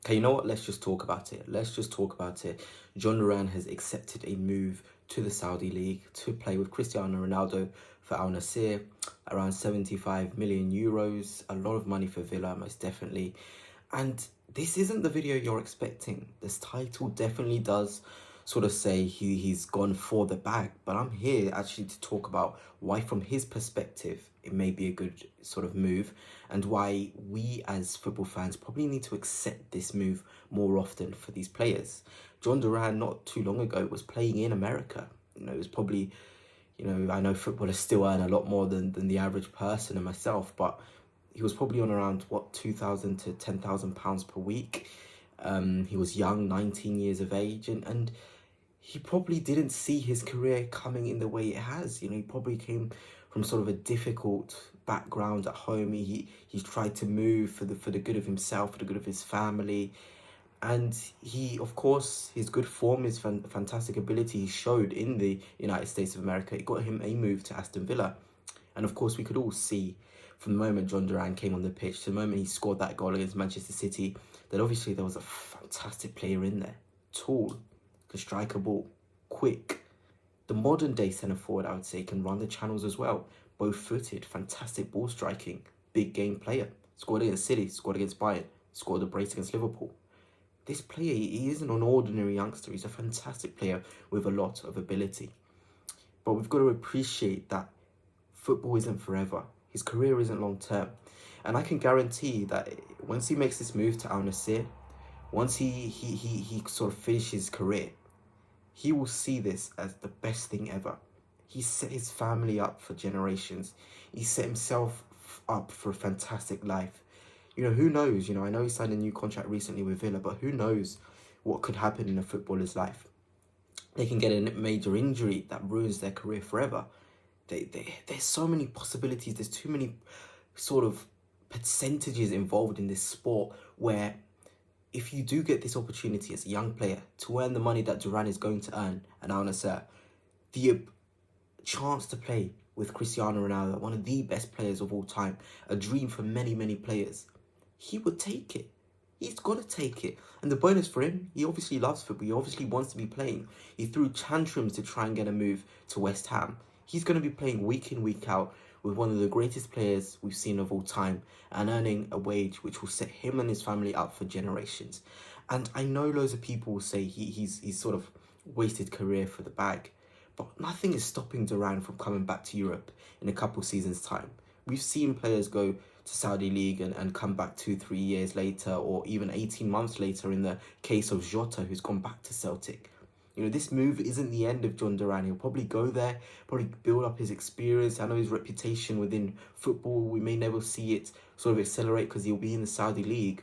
Okay, you know what? Let's just talk about it. Let's just talk about it. Jhon Duran has accepted a move to the Saudi League to play with Cristiano Ronaldo for Al Nassr, around 75 million euros. A lot of money for Villa, most definitely. And this isn't the video you're expecting. This title definitely does sort of say he's gone for the bag, but I'm here actually to talk about why, from his perspective, it may be a good sort of move, and why we as football fans probably need to accept this move more often for these players. Jhon Duran, not too long ago, was playing in America. It was probably, I know footballers still earn a lot more than the average person and myself, but he was probably on around, what, 2,000 to 10,000 pounds per week. He was young, 19 years of age, and he probably didn't see his career coming in the way it has. He probably came from sort of a difficult background at home. He's tried to move for the good of himself, for the good of his family, and he, of course, his good form, his fantastic ability he showed in the United States of America, it got him a move to Aston Villa. And of course, we could all see from the moment Jhon Duran came on the pitch to the moment he scored that goal against Manchester City that obviously there was a fantastic player in there. Tall, can strike a ball, quick. The modern day centre forward, I would say, can run the channels as well. Both footed, fantastic ball striking, big game player. Scored against City, scored against Bayern, scored a brace against Liverpool. This player, he isn't an ordinary youngster. He's a fantastic player with a lot of ability. But we've got to appreciate that football isn't forever. His career isn't long term. And I can guarantee that once he makes this move to Al Nassr, once he sort of finishes his career, he will see this as the best thing ever. He set his family up for generations. He set himself up for a fantastic life. Who knows? I know he signed a new contract recently with Villa, but who knows what could happen in a footballer's life? They can get a major injury that ruins their career forever. There's so many possibilities. There's too many sort of percentages involved in this sport where if you do get this opportunity as a young player to earn the money that Duran is going to earn at Al Nassr, the chance to play with Cristiano Ronaldo, one of the best players of all time, a dream for many, many players, he would take it. He's got to take it. And the bonus for him, he obviously loves football. He obviously wants to be playing. He threw tantrums to try and get a move to West Ham. He's going to be playing week in, week out with one of the greatest players we've seen of all time and earning a wage which will set him and his family up for generations. And I know loads of people will say he's sort of wasted career for the bag, but nothing is stopping Duran from coming back to Europe in a couple seasons' time. We've seen players go to Saudi League and come back 2-3 years later, or even 18 months later in the case of Jota, who's gone back to Celtic. This move isn't the end of Jhon Duran. He'll probably go there, probably build up his experience. I know his reputation within football, we may never see it sort of accelerate because he'll be in the Saudi League.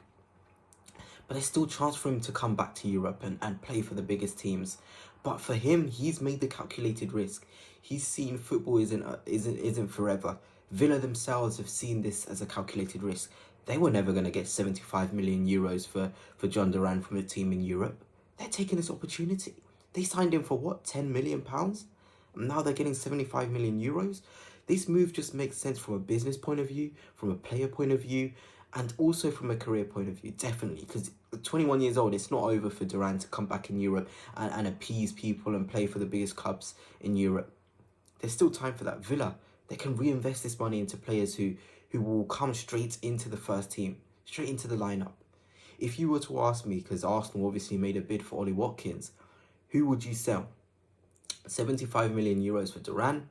But there's still a chance for him to come back to Europe and play for the biggest teams. But for him, he's made the calculated risk. He's seen football isn't forever. Villa themselves have seen this as a calculated risk. They were never going to get 75 million euros for Jhon Duran from a team in Europe. They're taking this opportunity. They signed him for what, £10 million? And now they're getting 75 million euros. This move just makes sense from a business point of view, from a player point of view, and also from a career point of view, definitely. Because at 21 years old, it's not over for Duran to come back in Europe and appease people and play for the biggest clubs in Europe. There's still time for that. Villa, they can reinvest this money into players who will come straight into the first team, straight into the lineup. If you were to ask me, because Arsenal obviously made a bid for Ollie Watkins, who would you sell? 75 million euros for Duran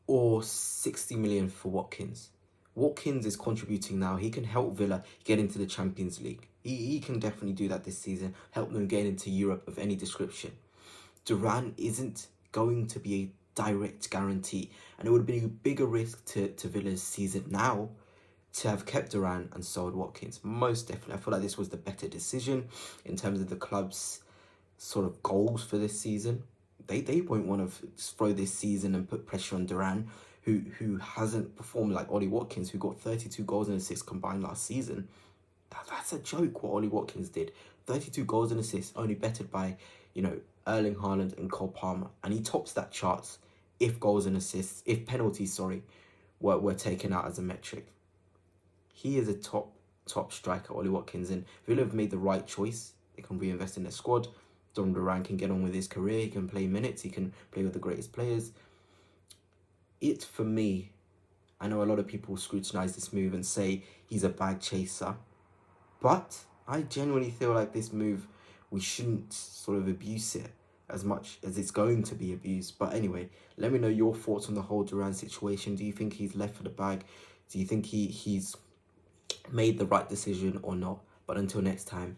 or 60 million for Watkins? Watkins is contributing now. He can help Villa get into the Champions League. He can definitely do that this season, help them get into Europe of any description. Duran isn't going to be a direct guarantee, and it would be a bigger risk to Villa's season now to have kept Duran and sold Watkins. Most definitely. I feel like this was the better decision in terms of the club's sort of goals for this season. They won't want to throw this season and put pressure on Duran, who hasn't performed like Ollie Watkins, who got 32 goals and assists combined last season. That's a joke what Ollie Watkins did. 32 goals and assists, only bettered by, Erling Haaland and Cole Palmer. And he tops that charts if penalties, were taken out as a metric. He is a top top striker Ollie Watkins, and Villa have made the right choice. They can reinvest in their squad. Jhon Duran can get on with his career. He can play minutes. He can play with the greatest players. For me, I know a lot of people scrutinise this move and say he's a bag chaser, but I genuinely feel like this move, we shouldn't sort of abuse it as much as it's going to be abused. But anyway, let me know your thoughts on the whole Duran situation. Do you think he's left for the bag? Do you think he's made the right decision or not? But until next time,